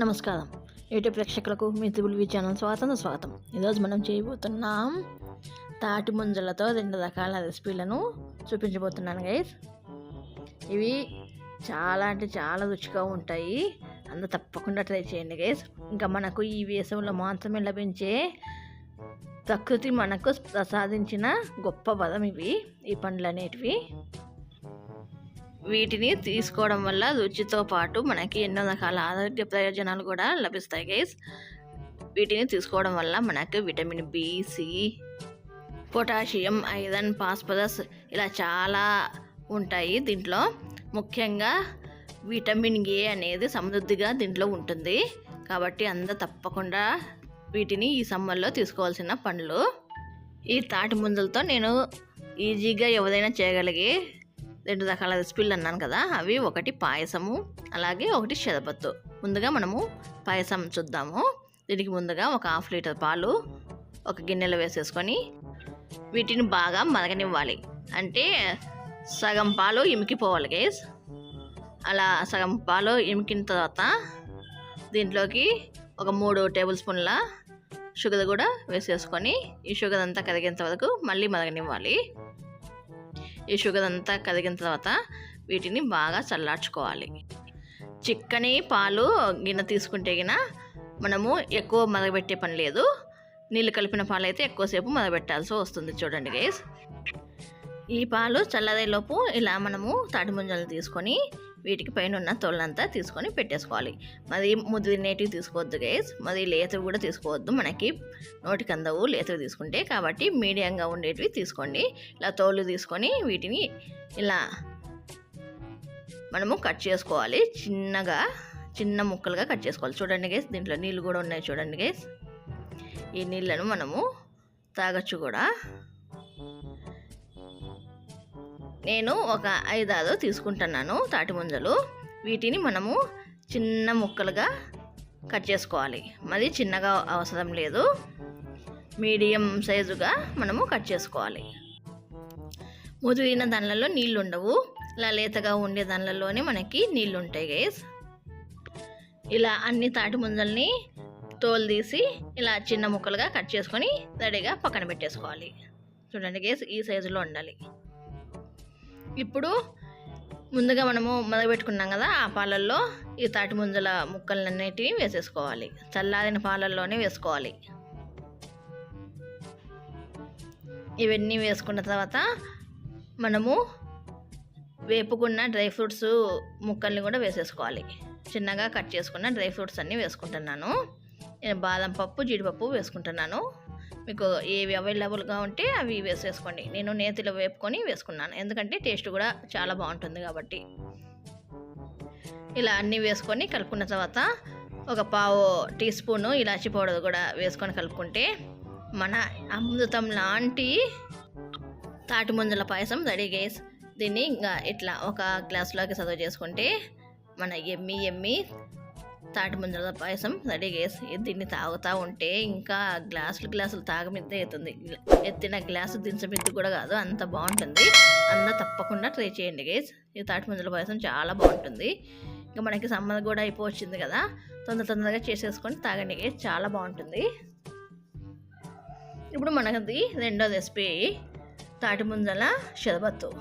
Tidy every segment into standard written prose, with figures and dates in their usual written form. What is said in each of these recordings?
నమస్కారం. యూట్యూబ్ ప్రేక్షకులకు మీ triple channel స్వాగతం. ఈరోజు మనం చేయబోతున్నాం తాటి ముంజలతో 2 రకాల రెసిపీలను చూపించబోతున్నాను గైస్. ఇవి చాలా అంటే చాలా రుచిగా ఉంటాయి. అందరూ తప్పకుండా ట్రై చేయండి గైస్. ఇంకా మనకు ఈ వేసవిలో మాత్రమే లభించే ప్రకృతి మనకు ప్రసాదించిన గొప్ప వరం ఇవి, ఈ పండ్లు అనేటివి. వీటిని తీసుకోవడం వల్ల రుచితో పాటు మనకి ఎన్నో రకాల ఆరోగ్య ప్రయోజనాలు కూడా లభిస్తాయి గైస్. వీటిని తీసుకోవడం వల్ల మనకు vitamin B, C, potassium, iron, phosphorus ఇలా చాలా ఉంటాయి. దీంట్లో ముఖ్యంగా విటమిన్ ఏ అనేది సమృద్ధిగా దీంట్లో ఉంటుంది. కాబట్టి అందరూ తప్పకుండా వీటిని ఈ సమ్మర్లో తీసుకోవాల్సిన పండ్లు. ఈ తాటి ముంజలతో నేను ఈజీగా ఎవరైనా చేయగలిగే 2 రకాల రెసిపీలు అన్నాను కదా, అవి ఒకటి పాయసము, అలాగే ఒకటి షర్బత్తు. ముందుగా మనము పాయసం చూద్దాము. దీనికి ముందుగా ఒక 1/2 లీటర్ పాలు ఒక గిన్నెలో వేసేసుకొని వీటిని బాగా మరగనివ్వాలి. అంటే సగం పాలు ఇమికిపోవాలి గైస్. అలా సగం పాలు ఇమికిన తర్వాత దీంట్లోకి ఒక 3 టేబుల్ స్పూన్ల షుగర్ కూడా వేసేసుకొని ఈ షుగర్ అంతా కరిగేంత వరకు మళ్ళీ మరగనివ్వాలి. ఈ షుగర్ అంతా కరిగిన తర్వాత వీటిని బాగా చల్లార్చుకోవాలి. చిక్కని పాలు గిన్నె తీసుకుంటే గిన మనము ఎక్కువ మరగబెట్టే పని లేదు. నీళ్ళు కలిపిన పాలు అయితే ఎక్కువసేపు మరగబెట్టాల్సి వస్తుంది. చూడండి గైస్, ఈ పాలు చల్లరేలోపు ఇలా మనము తాటి ముంజలు తీసుకొని వీటికి పైన ఉన్న తోళ్ళంతా తీసుకొని పెట్టేసుకోవాలి. మరి ముదిరినేటివి తీసుకోవద్దు గైస్, మరి లేతవి కూడా తీసుకోవద్దు. మనకి నోటికి అందవు లేతవి తీసుకుంటే. కాబట్టి మీడియంగా ఉండేటివి తీసుకోండి. ఇలా తోళ్ళు తీసుకొని వీటిని ఇలా మనము కట్ చేసుకోవాలి. చిన్న ముక్కలుగా కట్ చేసుకోవాలి. చూడండి గైస్, దీంట్లో నీళ్ళు కూడా ఉన్నాయి. చూడండి గైస్, ఈ నీళ్ళను మనము తాగొచ్చు కూడా. నేను ఒక 5-6 తీసుకుంటున్నాను తాటి ముంజలు. వీటిని మనము చిన్న ముక్కలుగా కట్ చేసుకోవాలి. మరి చిన్నగా అవసరం లేదు, మీడియం సైజుగా మనము కట్ చేసుకోవాలి. ముదిరిన దానిలలో నీళ్ళు ఉండవు, ఇలా లేతగా ఉండే దానిలోనే మనకి నీళ్ళు ఉంటాయి గైస్. ఇలా అన్ని తాటి ముంజల్ని తోలు తీసి ఇలా చిన్న ముక్కలుగా కట్ చేసుకొని రెడీగా పక్కన పెట్టేసుకోవాలి. చూడండి గైస్, ఈ సైజులో ఉండాలి. ఇప్పుడు ముందుగా మనము మరగబెట్టుకున్నాం కదా, ఆ పాలల్లో ఈ తాటి ముంజల ముక్కలన్నిటిని వేసేసుకోవాలి. చల్లారిన పాలల్లోనే వేసుకోవాలి. ఇవన్నీ వేసుకున్న తర్వాత మనము వేపుకున్న డ్రై ఫ్రూట్స్ ముక్కల్ని కూడా వేసేసుకోవాలి. చిన్నగా కట్ చేసుకున్న డ్రై ఫ్రూట్స్ అన్నీ వేసుకుంటున్నాను. నేను బాదం పప్పు, జీడిపప్పు వేసుకుంటున్నాను. మీకు ఏవి అవైలబుల్గా ఉంటే అవి వేసేసుకోండి. నేను నేతిలో వేపుకొని వేసుకున్నాను, ఎందుకంటే టేస్ట్ కూడా చాలా బాగుంటుంది కాబట్టి. ఇలా అన్నీ వేసుకొని కలుపుకున్న తర్వాత ఒక 1/2 టీ స్పూను ఇలాచి పౌడర్ కూడా వేసుకొని కలుపుకుంటే మన అమృతం లాంటి తాటి ముంజల పాయసం రెడీ గైస్. దీన్ని ఇంకా ఇట్లా ఒక గ్లాసులోకి సర్వ్ చేసుకుంటే మన ఎమ్మి తాటి ముంజల పాయసం రెడీ గైస్. దీన్ని తాగుతూ ఉంటే ఇంకా గ్లాసులు తాగమిద్దే అవుతుంది. ఎత్తిన గ్లాసు దించమిద్ది కూడా కాదు, అంత బాగుంటుంది. అందరూ తప్పకుండా ట్రై చేయండి గైస్. ఈ తాటి ముంజల పాయసం చాలా బాగుంటుంది. ఇంకా మనకి సమ్మర్ కూడా అయిపోవచ్చింది కదా, తొందరగా చేసేసుకొని తాగండి గైస్, చాలా బాగుంటుంది. ఇప్పుడు మనది 2వ రెసిపీ తాటి ముంజల షర్బత్తు.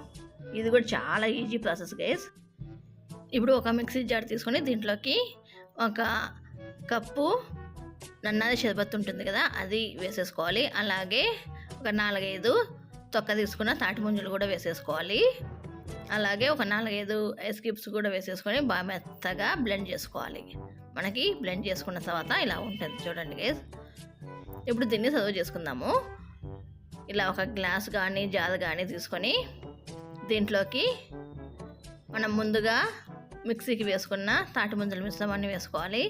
ఇది కూడా చాలా ఈజీ ప్రాసెస్ గైస్. ఇప్పుడు ఒక మిక్సీ జార్ తీసుకొని దీంట్లోకి 1 కప్పు నన్నారి షర్బత్ ఉంటుంది కదా, అది వేసేసుకోవాలి. అలాగే ఒక 4-5 తొక్క తీసుకున్న తాటి ముంజలు కూడా వేసేసుకోవాలి. అలాగే ఒక 4-5 ఐస్ క్యూబ్స్ కూడా వేసేసుకొని బాగా మెత్తగా బ్లెండ్ చేసుకోవాలి. మనకి బ్లెండ్ చేసుకున్న తర్వాత ఇలా ఉంటుంది. చూడండి గైస్, ఇప్పుడు దీన్ని సర్వ్ చేసుకుందాము. ఇలా ఒక గ్లాస్ కానీ జార్ కానీ తీసుకొని దీంట్లోకి మనం ముందుగా మిక్సీకి వేసుకున్న తాటి ముంజల మిశ్రమాన్ని వేసుకోవాలి.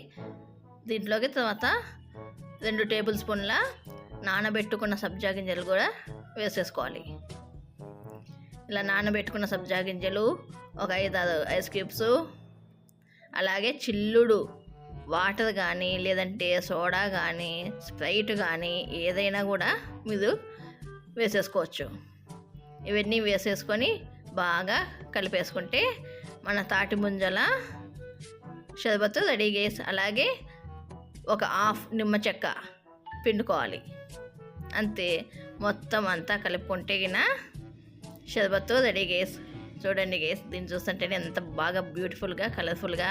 దీంట్లోకి తర్వాత 2 టేబుల్ స్పూన్ల నానబెట్టుకున్న సబ్జా గింజలు కూడా వేసేసుకోవాలి. ఇలా నానబెట్టుకున్న సబ్జా గింజలు, ఒక 5-6 ఐస్ క్యూబ్స్, అలాగే చిల్లుడు వాటర్ కానీ లేదంటే సోడా కానీ స్ప్రైట్ కానీ ఏదైనా కూడా మీరు వేసేసుకోవచ్చు. ఇవన్నీ వేసేసుకొని బాగా కలిపేసుకుంటే మన తాటి ముంజల షర్బత్ రెడీ గైస్. అలాగే ఒక హాఫ్ నిమ్మ చెక్క పిండుకోవాలి అంతే. మొత్తం అంతా కలుపుకుంటే గిన షర్బత్ రెడీ గైస్. చూడండి గైస్, దీన్ని చూస్తుంటేనే ఎంత బాగా బ్యూటిఫుల్గా కలర్ఫుల్గా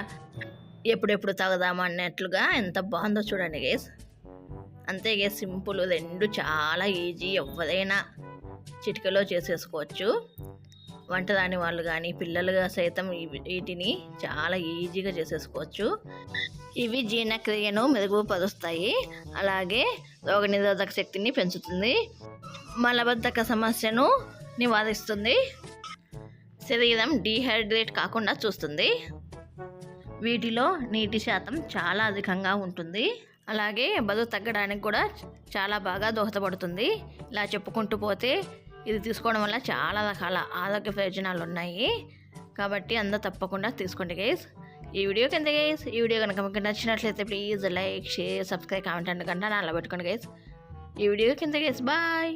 ఎప్పుడెప్పుడు తాగుదామా అన్నట్లుగా ఎంత బాగుందో చూడండి గైస్. అంతే గైస్, సింపుల్. రెండు చాలా ఈజీ, ఎవరైనా చిటికలో చేసేసుకోవచ్చు. వంట రాని వాళ్ళు కానీ పిల్లలుగా సైతం వీటిని చాలా ఈజీగా చేసేసుకోవచ్చు. ఇవి జీర్ణక్రియను మెరుగుపరుస్తాయి, అలాగే రోగనిరోధక శక్తిని పెంచుతుంది, మలబద్ధక సమస్యను నివారిస్తుంది, శరీరం డీహైడ్రేట్ కాకుండా చూస్తుంది. వీటిలో నీటి శాతం చాలా అధికంగా ఉంటుంది, అలాగే బరువు తగ్గడానికి కూడా చాలా బాగా దోహదపడుతుంది. ఇలా చెప్పుకుంటూ పోతే ఇది తీసుకోవడం వల్ల చాలా రకాల ఆరోగ్య ప్రయోజనాలు ఉన్నాయి. కాబట్టి అందరూ తప్పకుండా తీసుకోండి గైస్. ఈ వీడియో కింద గైస్, ఈ వీడియో కనుక మీకు నచ్చినట్లయితే please like, share, subscribe, comment and గంట అలా పెట్టుకోండి గైస్. ఈ వీడియో కింద గైస్. బాయ్.